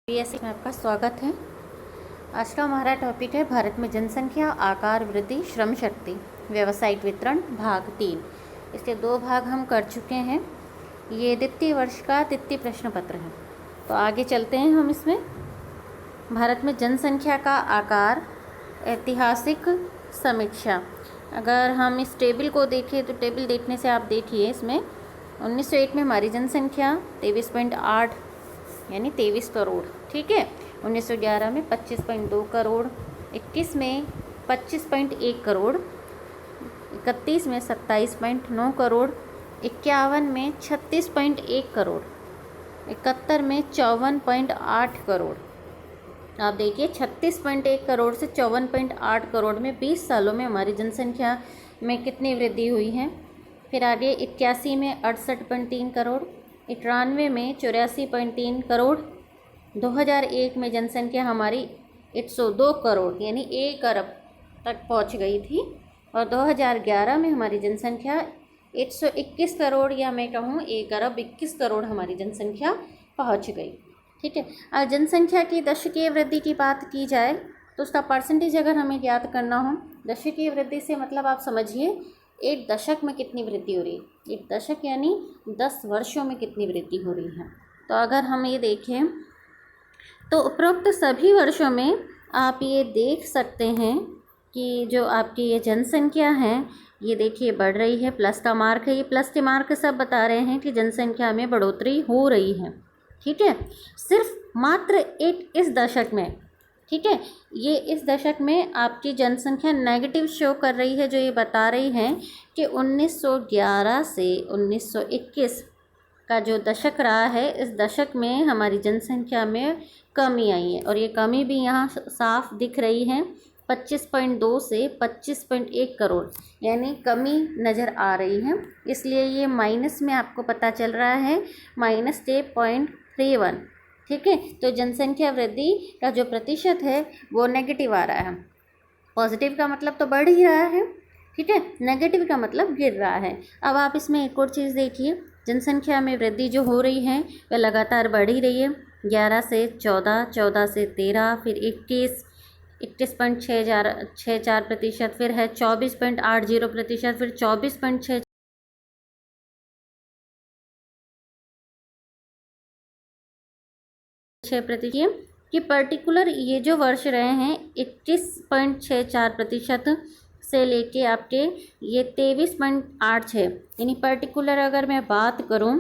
PSC में आपका स्वागत है। आज का हमारा टॉपिक है भारत में जनसंख्या, आकार वृद्धि, श्रम शक्ति, व्यावसायिक वितरण, भाग 3। इसके 2 भाग हम कर चुके हैं। ये द्वितीय वर्ष का द्वितीय प्रश्न पत्र है। तो आगे चलते हैं हम इसमें। भारत में जनसंख्या का आकार, ऐतिहासिक समीक्षा। अगर हम इस टेबल को देखें तो टेबल देखने से आप देखिए, इसमें 1901 में हमारी जनसंख्या 23.8 यानी 23 करोड़, ठीक है। 1911 में 25.2 करोड़, 21 में 25.1 करोड़, 31 में 27.9 करोड़, 51 में 36.1 करोड़, 71 में 54.8 करोड़। आप देखिए 36.1 करोड़ से 54.8 करोड़ में 20 सालों में हमारी जनसंख्या में कितनी वृद्धि हुई है। फिर आगे 81 में 68.3 करोड़, 91 में 84.3 करोड़, 2001 में जनसंख्या हमारी 102 करोड़ यानी 1 अरब तक पहुंच गई थी, और 2011 में हमारी जनसंख्या 121 करोड़ या मैं कहूँ 1 अरब 21 करोड़ हमारी जनसंख्या पहुंच गई, ठीक है। अब जनसंख्या की दशकीय वृद्धि की बात की जाए तो उसका परसेंटेज अगर हमें याद करना हो, दशकीय वृद्धि से मतलब आप समझिए एक दशक में कितनी वृद्धि हो रही है। एक दशक यानी 10 वर्षों में कितनी वृद्धि हो रही है। तो अगर हम ये देखें तो उपरोक्त सभी वर्षों में आप ये देख सकते हैं कि जो आपकी ये जनसंख्या है ये देखिए बढ़ रही है। प्लस का मार्क है, ये प्लस के मार्क सब बता रहे हैं कि जनसंख्या में बढ़ोतरी हो रही है, ठीक है। सिर्फ मात्र एक इस दशक में, ठीक है, ये इस दशक में आपकी जनसंख्या नेगेटिव शो कर रही है, जो ये बता रही है कि 1911 से 1921 का जो दशक रहा है, इस दशक में हमारी जनसंख्या में कमी आई है, और ये कमी भी यहाँ साफ दिख रही है। 25.2 से 25.1 करोड़ यानी कमी नज़र आ रही है, इसलिए ये माइनस में आपको पता चल रहा है -10.31, ठीक है। तो जनसंख्या वृद्धि का जो प्रतिशत है वो नेगेटिव आ रहा है। पॉजिटिव का मतलब तो बढ़ ही रहा है, ठीक है, नेगेटिव का मतलब गिर रहा है। अब आप इसमें एक और चीज़ देखिए, जनसंख्या में वृद्धि जो हो रही है वह लगातार बढ़ ही रही है। 11 से 14, 14 से 13, फिर 21, 21.64%, फिर है 24.80%, फिर 24.6 प्रतिशत कि पर्टिकुलर ये जो वर्ष रहे हैं 21.64% से लेके आपके ये 23.86, यानी पर्टिकुलर अगर मैं बात करूं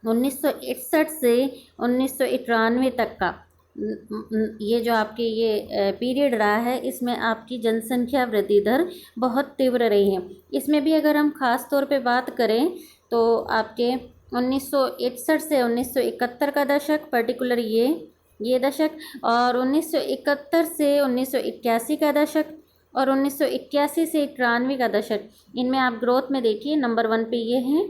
1961 से 1991 तक का ये जो आपके ये पीरियड रहा है, इसमें आपकी जनसंख्या वृद्धि दर बहुत तीव्र रही है। इसमें भी अगर हम ख़ास तौर पे बात करें तो आपके 1961 से 1971 का दशक, पर्टिकुलर ये दशक, और 1971 से 1981 का दशक, और 1981 से 91 का दशक, इनमें आप ग्रोथ में देखिए नंबर 1 पे ये हैं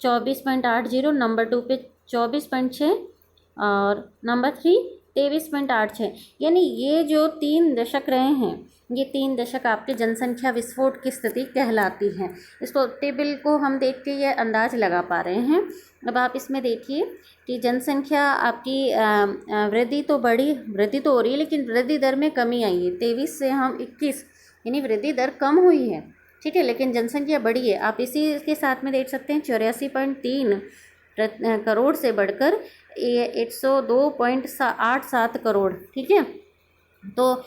24.80, नंबर 2 पे 24.6, और नंबर 3 23.86, यानी ये जो 3 दशक रहे हैं, ये 3 दशक आपके जनसंख्या विस्फोट की स्थिति कहलाती है। इसको टेबल को हम देख के ये अंदाज लगा पा रहे हैं। अब आप इसमें देखिए कि जनसंख्या आपकी वृद्धि तो हो रही है, लेकिन वृद्धि दर में कमी आई है। 23 से हम 21 यानी वृद्धि दर कम हुई है, ठीक है, लेकिन जनसंख्या बढ़ी है। आप इसी के साथ में देख सकते हैं 84.3 करोड़ से बढ़कर 102.87 करोड़, ठीक है। तो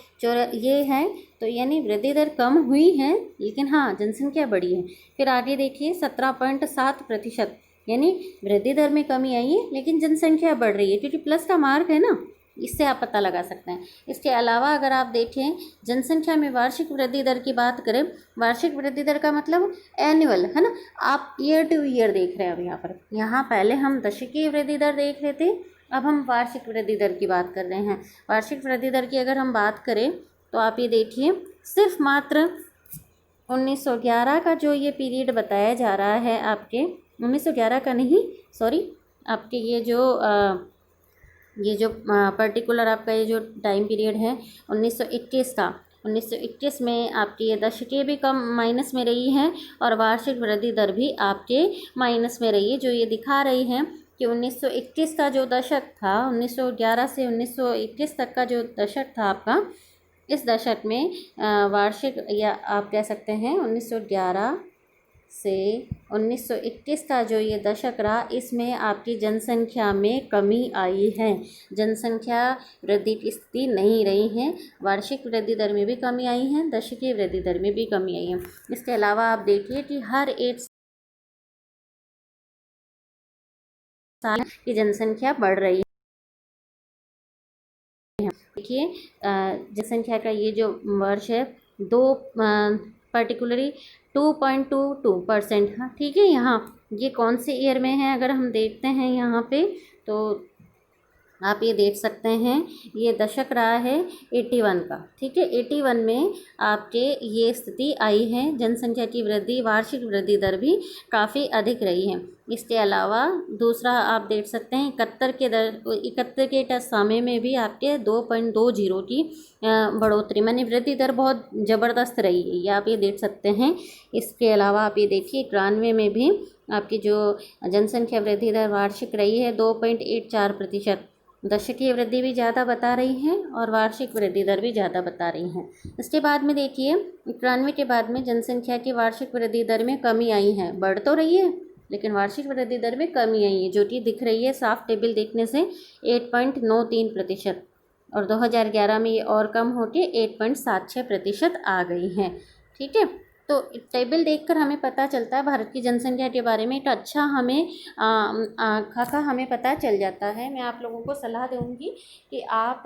ये है, तो यानी वृद्धि दर कम हुई है, लेकिन हाँ जनसंख्या बढ़ी है। फिर आगे देखिए 17.7%, यानी वृद्धि दर में कमी आई है लेकिन जनसंख्या बढ़ रही है, क्योंकि प्लस का मार्क है ना, इससे आप पता लगा सकते हैं। इसके अलावा अगर आप देखें जनसंख्या में वार्षिक वृद्धि दर की बात करें, वार्षिक वृद्धि दर का मतलब एनुअल है ना, आप ईयर टू ईयर देख रहे हैं। अब यहाँ पहले हम दशकीय वृद्धि दर देख रहे थे, अब हम वार्षिक वृद्धि दर की बात कर रहे हैं। वार्षिक वृद्धि दर की अगर हम बात करें तो आप ये देखिए सिर्फ मात्र 1911 का जो ये पीरियड बताया जा रहा है, आपके 1911 का नहीं, सॉरी, आपके ये जो पर्टिकुलर आपका ये जो टाइम पीरियड है 1921 का, 1921 में आपकी ये दशकें भी कम माइनस में रही हैं और वार्षिक वृद्धि दर भी आपके माइनस में रही है, जो ये दिखा रही है कि 1921 का जो दशक था, 1911 से 1921 तक का जो दशक था आपका, इस दशक में वार्षिक, या आप कह सकते हैं 1911 से 1921 का जो ये दशक रहा, इसमें आपकी जनसंख्या में कमी आई है। जनसंख्या वृद्धि की स्थिति नहीं रही है। वार्षिक वृद्धि दर में भी कमी आई है, दशकीय वृद्धि दर में भी कमी आई है। इसके अलावा आप देखिए कि हर एक साल की जनसंख्या बढ़ रही है। देखिए जनसंख्या का ये जो वर्ष है, दो पर्टिकुलरली 2.22%, हाँ ठीक है। यहाँ ये कौन से ईयर में है, अगर हम देखते हैं यहाँ पे, तो आप ये देख सकते हैं, ये दशक रहा है 81 का, ठीक है। 81 में आपके ये स्थिति आई है। जनसंख्या की वृद्धि, वार्षिक वृद्धि दर भी काफ़ी अधिक रही है। इसके अलावा दूसरा आप देख सकते हैं 71 के समय में भी आपके 2.20 की बढ़ोतरी, मानी वृद्धि दर बहुत ज़बरदस्त रही है, ये आप ये देख सकते हैं। इसके अलावा आप ये देखिए 91 में भी आपकी जो जनसंख्या वृद्धि दर वार्षिक रही है 2.84%। दशकीय वृद्धि भी ज़्यादा बता रही है और वार्षिक वृद्धि दर भी ज़्यादा बता रही है। इसके बाद में देखिए 91 के बाद में जनसंख्या की वार्षिक वृद्धि दर में कमी आई है। बढ़ तो रही है लेकिन वार्षिक वृद्धि दर में कमी आई है, जो कि दिख रही है साफ टेबल देखने से 8.93%, और 2011 में ये और कम होकर 8.76% आ गई है, ठीक है। तो टेबल देखकर हमें पता चलता है भारत की जनसंख्या के बारे में एक अच्छा हमें खाका हमें पता चल जाता है। मैं आप लोगों को सलाह दूंगी कि आप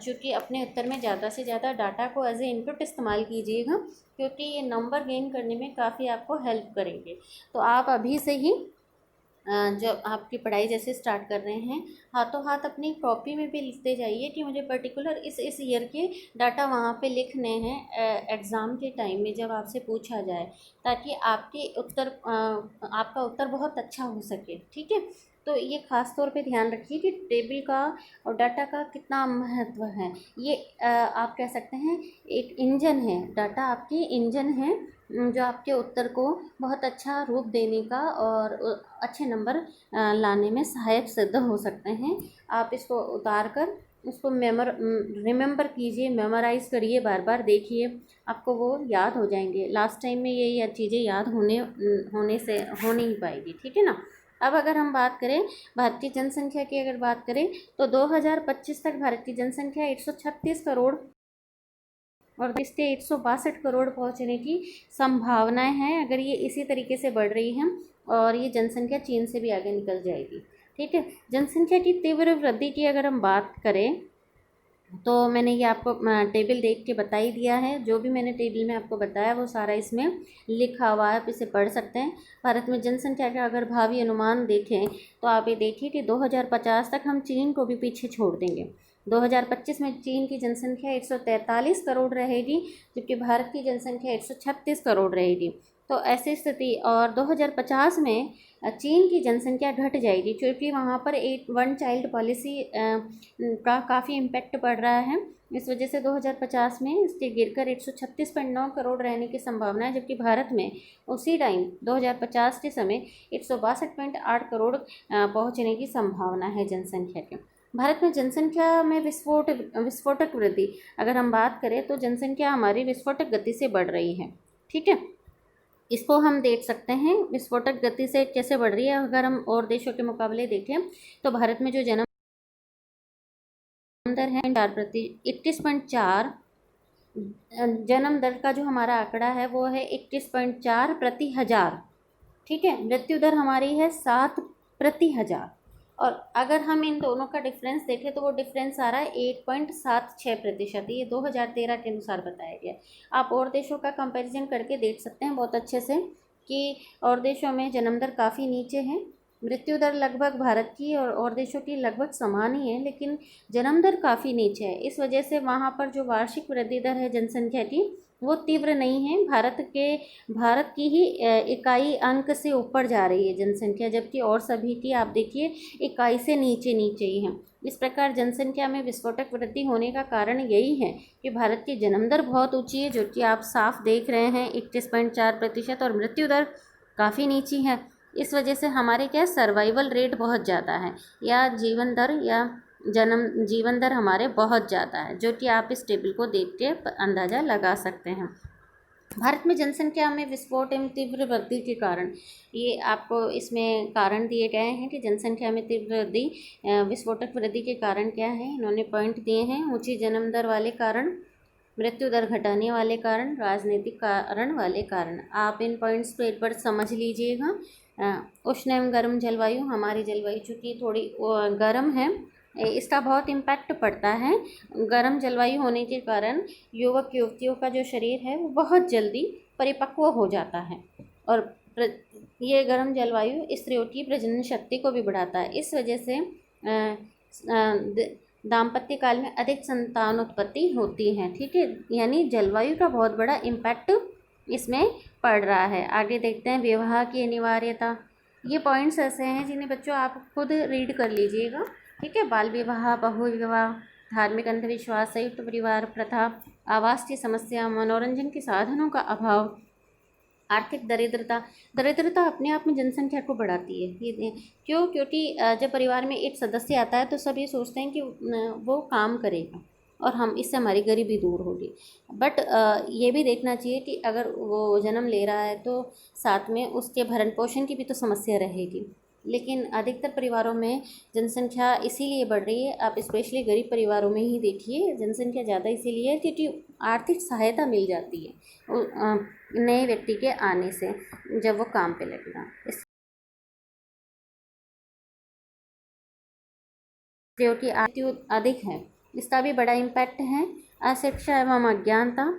चूँकि अपने उत्तर में ज़्यादा से ज़्यादा डाटा को एज ए इनपुट इस्तेमाल कीजिएगा, क्योंकि ये नंबर गेन करने में काफ़ी आपको हेल्प करेंगे। तो आप अभी से ही जब आपकी पढ़ाई जैसे स्टार्ट कर रहे हैं, हाथों हाथ अपनी कॉपी में भी लिखते जाइए कि मुझे पर्टिकुलर इस ईयर के डाटा वहाँ पे लिखने हैं एग्ज़ाम के टाइम में जब आपसे पूछा जाए, ताकि आपका उत्तर बहुत अच्छा हो सके, ठीक है। तो ये ख़ास तौर पे ध्यान रखिए कि टेबल का और डाटा का कितना महत्व है। ये आप कह सकते हैं एक इंजन है, डाटा आपकी इंजन है जो आपके उत्तर को बहुत अच्छा रूप देने का और अच्छे नंबर लाने में सहायक सिद्ध हो सकते हैं। आप इसको उतार कर उसको रिमेंबर कीजिए, मेमोराइज़ करिए, बार बार देखिए, आपको वो याद हो जाएंगे। लास्ट टाइम में ये चीज़ें याद होने से हो नहीं पाएगी, ठीक है ना। अब अगर हम बात करें भारत की जनसंख्या की, अगर बात करें तो 2025 तक भारत की जनसंख्या 136 करोड़ और इसके 162 करोड़ पहुंचने की संभावनाएं हैं, अगर ये इसी तरीके से बढ़ रही हैं, और ये जनसंख्या चीन से भी आगे निकल जाएगी, ठीक है। जनसंख्या की तीव्र वृद्धि की अगर हम बात करें तो मैंने ये आपको टेबल देख के बता ही दिया है। जो भी मैंने टेबल में आपको बताया वो सारा इसमें लिखा हुआ है, आप इसे पढ़ सकते हैं। भारत में जनसंख्या का अगर भावी अनुमान देखें तो आप ये देखिए कि 2050 तक हम चीन को भी पीछे छोड़ देंगे। 2025 में चीन की जनसंख्या 143 करोड़ रहेगी, जबकि भारत की जनसंख्या 136 करोड़ रहेगी। तो ऐसी स्थिति, और 2050 में चीन की जनसंख्या घट जाएगी, क्योंकि वहाँ पर एक वन चाइल्ड पॉलिसी का काफ़ी इम्पैक्ट पड़ रहा है। इस वजह से 2050 में इसके गिरकर 136.9 करोड़ रहने की संभावना है, जबकि भारत में उसी टाइम 2050 के समय 162.8 करोड़ पहुँचने की संभावना है जनसंख्या की। भारत में जनसंख्या में विस्फोटक वृद्धि अगर हम बात करें तो जनसंख्या हमारी विस्फोटक गति से बढ़ रही है, ठीक है। इसको हम देख सकते हैं विस्फोटक गति से कैसे बढ़ रही है। अगर हम और देशों के मुकाबले देखें तो भारत में जो जन्म दर है 21.4 जन्म दर का जो हमारा आंकड़ा है वो है 21.4 प्रति हजार, ठीक है। मृत्यु दर हमारी है 7 प्रति हजार, और अगर हम इन दोनों का डिफरेंस देखें तो वो डिफरेंस आ रहा है 8.76%। ये 2013 के अनुसार बताया गया। आप और देशों का कंपैरिजन करके देख सकते हैं बहुत अच्छे से कि और देशों में जन्म दर काफ़ी नीचे है, मृत्यु दर लगभग भारत की और देशों की लगभग समान ही है, लेकिन जन्म दर काफ़ी नीचे है। इस वजह से वहाँ पर जो वार्षिक वृद्धि दर है जनसंख्या की वो तीव्र नहीं है। भारत की ही इकाई अंक से ऊपर जा रही है जनसंख्या, जबकि और सभी की आप देखिए इकाई से नीचे नीचे ही है। इस प्रकार जनसंख्या में विस्फोटक वृद्धि होने का कारण यही है कि भारत की जन्म दर बहुत ऊंची है, जो कि आप साफ देख रहे हैं 21.4%, और मृत्यु दर काफ़ी नीची है। इस वजह से हमारे क्या सर्वाइवल रेट बहुत ज़्यादा है, या जीवन दर हमारे बहुत ज़्यादा है, जो कि आप इस टेबल को देख के अंदाज़ा लगा सकते हैं। भारत में जनसंख्या में विस्फोट एवं तीव्र वृद्धि के कारण, ये आपको इसमें कारण दिए गए हैं कि जनसंख्या में तीव्र वृद्धि, विस्फोटक वृद्धि के कारण क्या है, इन्होंने पॉइंट दिए हैं। ऊंची जन्म दर वाले कारण, मृत्यु दर घटाने वाले कारण, राजनीतिक कारण वाले कारण। आप इन पॉइंट्स को एक बार समझ लीजिएगा। उष्ण एवं गर्म जलवायु, हमारी जलवायु चूँकि थोड़ी गर्म है, इसका बहुत इम्पैक्ट पड़ता है। गर्म जलवायु होने के कारण युवक युवतियों का जो शरीर है वो बहुत जल्दी परिपक्व हो जाता है, और ये गर्म जलवायु स्त्रियों की प्रजनन शक्ति को भी बढ़ाता है। इस वजह से दाम्पत्य काल में अधिक संतान उत्पत्ति होती है। ठीक है, यानी जलवायु का बहुत बड़ा इम्पैक्ट इसमें पड़ रहा है। आगे देखते हैं विवाह की अनिवार्यता। ये पॉइंट्स ऐसे हैं जिन्हें बच्चों आप खुद रीड कर लीजिएगा। ठीक है, बाल विवाह, बहु विवाह, धार्मिक अंधविश्वास, संयुक्त परिवार प्रथा, आवास की समस्या, मनोरंजन के साधनों का अभाव, आर्थिक दरिद्रता अपने आप में जनसंख्या को बढ़ाती है। ये क्यों? क्योंकि जब परिवार में एक सदस्य आता है तो सब ये सोचते हैं कि वो काम करेगा और हम इससे हमारी गरीबी दूर होगी। बट ये भी देखना चाहिए कि अगर वो जन्म ले रहा है तो साथ में उसके भरण पोषण की भी तो समस्या रहेगी। लेकिन अधिकतर परिवारों में जनसंख्या इसीलिए बढ़ रही है, आप स्पेशली गरीब परिवारों में ही देखिए, जनसंख्या ज़्यादा इसीलिए है क्योंकि आर्थिक सहायता मिल जाती है नए व्यक्ति के आने से, जब वो काम पे लगेगा। स्त्रियों की आयु अधिक है, इसका भी बड़ा इम्पैक्ट है। अशिक्षा एवं अज्ञानता,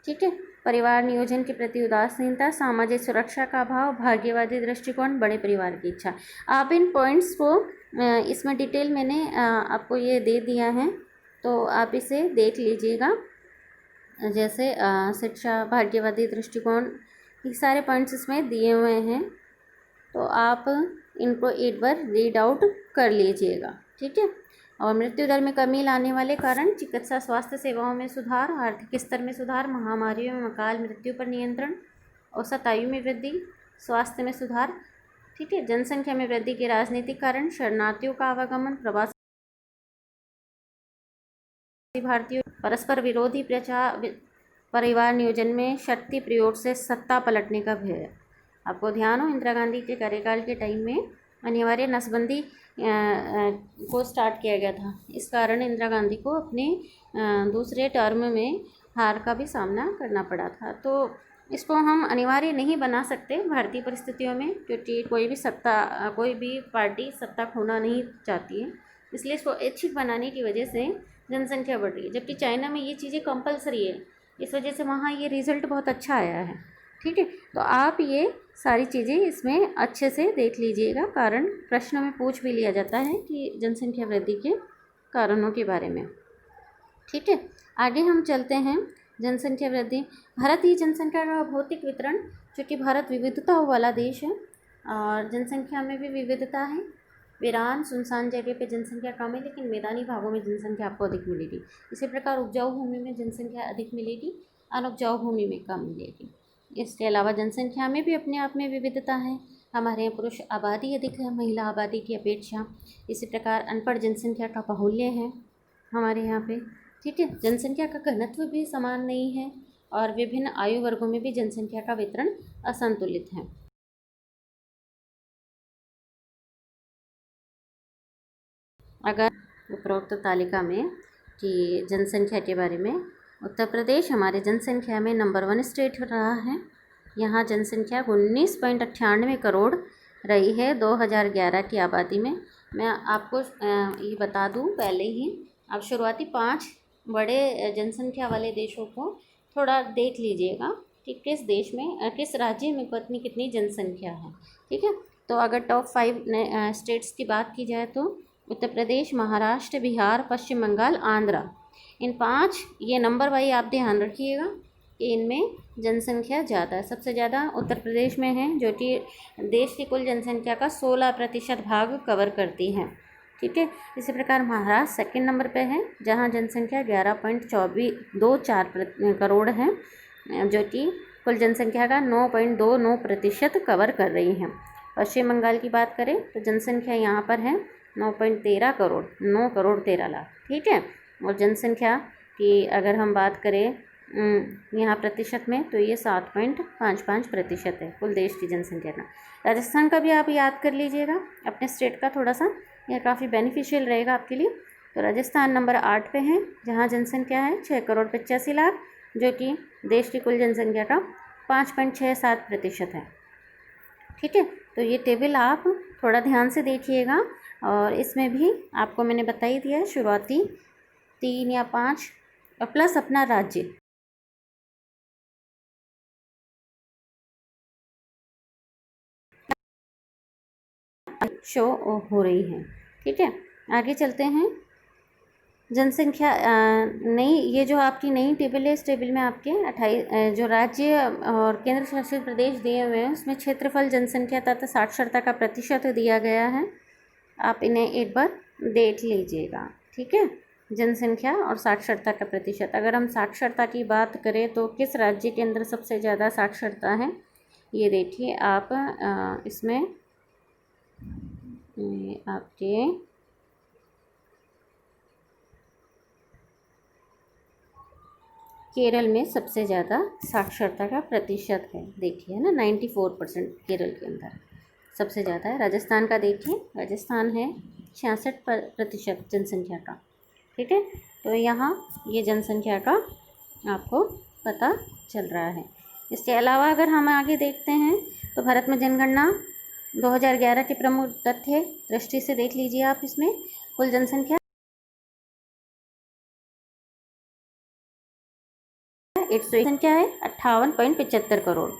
ठीक है, परिवार नियोजन के प्रति उदासीनता, सामाजिक सुरक्षा का अभाव, भाग्यवादी दृष्टिकोण, बड़े परिवार की इच्छा। आप इन पॉइंट्स को इसमें डिटेल मैंने आपको ये दे दिया है, तो आप इसे देख लीजिएगा। जैसे शिक्षा, भाग्यवादी दृष्टिकोण, ये सारे पॉइंट्स इसमें दिए हुए हैं, तो आप इनको एक बार रीड आउट कर लीजिएगा। ठीक है, और मृत्यु दर में कमी लाने वाले कारण, चिकित्सा स्वास्थ्य सेवाओं में सुधार, आर्थिक स्तर में सुधार, महामारियों में अकाल मृत्यु पर नियंत्रण, औसत आयु में वृद्धि, स्वास्थ्य में सुधार। ठीक है, जनसंख्या में वृद्धि के राजनीतिक कारण, शरणार्थियों का आवागमन, प्रवासी भारतीयों, परस्पर विरोधी प्रचार, परिवार नियोजन में शक्ति प्रयोग से सत्ता पलटने का भय। आपको ध्यान हो, इंदिरा गांधी के कार्यकाल के टाइम में अनिवार्य नसबंदी को स्टार्ट किया गया था। इस कारण इंदिरा गांधी को अपने दूसरे टर्म में हार का भी सामना करना पड़ा था। तो इसको हम अनिवार्य नहीं बना सकते भारतीय परिस्थितियों में, क्योंकि कोई भी पार्टी सत्ता खोना नहीं चाहती है, इसलिए इसको ऐच्छिक बनाने की वजह से जनसंख्या बढ़ रही है। जबकि चाइना में ये चीज़ें कंपलसरी है, इस वजह से वहाँ ये रिज़ल्ट बहुत अच्छा आया है। ठीक है, तो आप ये सारी चीज़ें इसमें अच्छे से देख लीजिएगा, कारण प्रश्न में पूछ भी लिया जाता है कि जनसंख्या वृद्धि के कारणों के बारे में। ठीक है, आगे हम चलते हैं। जनसंख्या वृद्धि, भारतीय जनसंख्या का भौतिक वितरण, चूँकि भारत विविधताओं वाला देश है और जनसंख्या में भी विविधता है। वीरान सुनसान जगह पे जनसंख्या कम है, लेकिन मैदानी भागों में जनसंख्या आपको अधिक मिलेगी। इसी प्रकार उपजाऊ भूमि में जनसंख्या अधिक मिलेगी, अनुपजाऊ भूमि में कम मिलेगी। इसके अलावा जनसंख्या में भी अपने आप में विविधता है। हमारे यहाँ पुरुष आबादी अधिक है महिला आबादी की अपेक्षा। इसी प्रकार अनपढ़ जनसंख्या का बाहुल्य है हमारे यहाँ पे। ठीक है, जनसंख्या का घनत्व भी समान नहीं है और विभिन्न आयु वर्गों में भी जनसंख्या का वितरण असंतुलित है। अगर उपरोक्त तालिका में कि जनसंख्या के बारे में, उत्तर प्रदेश हमारे जनसंख्या में नंबर 1 स्टेट रहा है। यहाँ जनसंख्या 19.98 करोड़ रही है 2011 की आबादी में। मैं आपको ये बता दूँ पहले ही, आप शुरुआती 5 बड़े जनसंख्या वाले देशों को थोड़ा देख लीजिएगा कि किस देश में, किस राज्य में कितनी जनसंख्या है। ठीक है, तो अगर टॉप 5 स्टेट्स की बात की जाए तो उत्तर प्रदेश, महाराष्ट्र, बिहार, पश्चिम बंगाल, आंध्रा, इन 5 ये नंबर वाइज आप ध्यान रखिएगा कि इनमें जनसंख्या ज़्यादा है। सबसे ज़्यादा उत्तर प्रदेश में है, जो कि देश की कुल जनसंख्या का 16% भाग कवर करती है। ठीक है, इसी प्रकार महाराष्ट्र सेकंड नंबर पे है, जहां जनसंख्या 11.24 करोड़ है, जो कि कुल जनसंख्या का 9.29% कवर कर रही है। पश्चिम बंगाल की बात करें तो जनसंख्या यहाँ पर है 9.13 करोड़, 9 करोड़ 13 लाख, ठीक है। और जनसंख्या की अगर हम बात करें यहाँ प्रतिशत में तो ये 7.55% है कुल देश की जनसंख्या का। राजस्थान का भी आप याद कर लीजिएगा अपने स्टेट का, थोड़ा सा यह काफ़ी बेनिफिशियल रहेगा आपके लिए। तो राजस्थान नंबर 8 पे है, जहाँ जनसंख्या है 6 करोड़ 85 लाख, जो कि देश की कुल जनसंख्या का 5.67% है, ठीक है। तो ये टेबल आप थोड़ा ध्यान से देखिएगा, और इसमें भी आपको मैंने बता ही दिया है शुरुआती 3 या 5 और प्लस अपना राज्य। शो हो रही है, ठीक है। आगे चलते हैं। जनसंख्या नई, ये जो आपकी नई टेबल है, इस टेबल में आपके 28 जो राज्य और केंद्र शासित प्रदेश दिए हुए हैं उसमें क्षेत्रफल, जनसंख्या तथा साक्षरता का प्रतिशत दिया गया है। आप इन्हें एक बार देख लीजिएगा, ठीक है। जनसंख्या और साक्षरता का प्रतिशत, अगर हम साक्षरता की बात करें तो किस राज्य के अंदर सबसे ज़्यादा साक्षरता है, ये देखिए आप इसमें आपके केरल में सबसे ज़्यादा साक्षरता का प्रतिशत है, देखिए ना 94% केरल के अंदर सबसे ज़्यादा है। राजस्थान का देखिए, राजस्थान है 66% जनसंख्या का, ठीक है। तो यहाँ ये जनसंख्या का आपको पता चल रहा है। इसके अलावा अगर हम आगे देखते हैं तो भारत में जनगणना 2011 के प्रमुख तथ्य दृष्टि से देख लीजिए आप। इसमें कुल जनसंख्या 100 संख्या है 58.75 करोड़।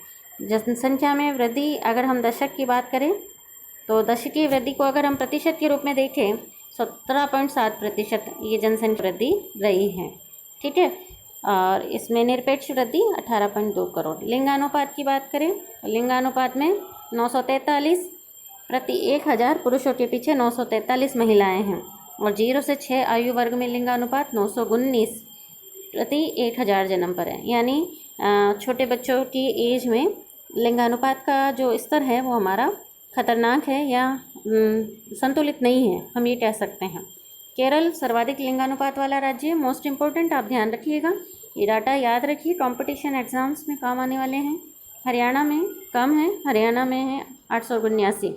जनसंख्या में वृद्धि, अगर हम दशक की बात करें तो दशकीय वृद्धि को अगर हम प्रतिशत के रूप में देखें 17.7% ये जनसंख्या वृद्धि रही है, ठीक है। और इसमें निरपेक्ष वृद्धि 18.2 करोड़। लिंगानुपात की बात करें तो लिंगानुपात में 943 प्रति 1000 पुरुषों के पीछे 943 महिलाएं हैं, और 0 से 6 आयु वर्ग में लिंगानुपात 919 प्रति 1000 जन्म पर है। यानी छोटे बच्चों की एज में लिंगानुपात का जो स्तर है वो हमारा खतरनाक है या संतुलित नहीं है, हम ये कह सकते हैं। केरल सर्वाधिक लिंगानुपात वाला राज्य है, मोस्ट इम्पोर्टेंट, आप ध्यान रखिएगा, ये डाटा याद रखिए, कंपटीशन एग्जाम्स में काम आने वाले हैं। हरियाणा में कम है, हरियाणा में है 879।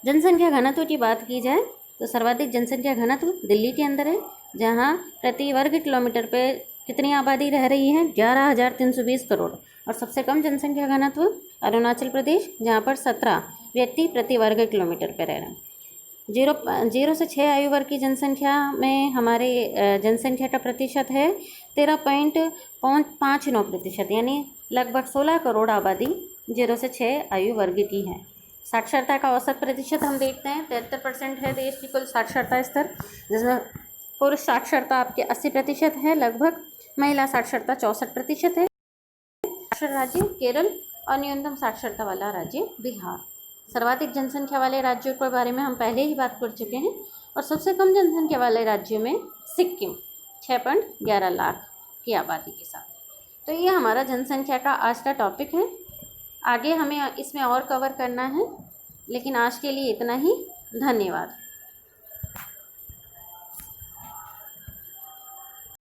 जनसंख्या घनत्व की बात की जाए तो सर्वाधिक जनसंख्या घनत्व दिल्ली के अंदर है, जहाँ प्रति वर्ग किलोमीटर पे कितनी आबादी रह रही है 11,320 करोड़। और सबसे कम जनसंख्या घनत्व अरुणाचल प्रदेश, जहाँ पर 17 व्यक्ति प्रति वर्ग किलोमीटर पर रह रहे हैं। 0 से 6 आयु वर्ग की जनसंख्या में हमारे जनसंख्या का प्रतिशत है 13.59%, यानी लगभग 16 करोड़ आबादी 0 से 6 आयु वर्ग की है। साक्षरता का औसत प्रतिशत हम देखते हैं 73% है देश की कुल साक्षरता स्तर, जिसमें पुरुष साक्षरता आपके 80% है लगभग, महिला साक्षरता 64% है। साक्षर राज्य केरल और न्यूनतम साक्षरता वाला राज्य बिहार। सर्वाधिक जनसंख्या वाले राज्यों के बारे में हम पहले ही बात कर चुके हैं, और सबसे कम जनसंख्या वाले राज्यों में सिक्किम 6.11 लाख की आबादी के साथ। तो ये हमारा जनसंख्या का आज का टॉपिक है। आगे हमें इसमें और कवर करना है, लेकिन आज के लिए इतना ही। धन्यवाद।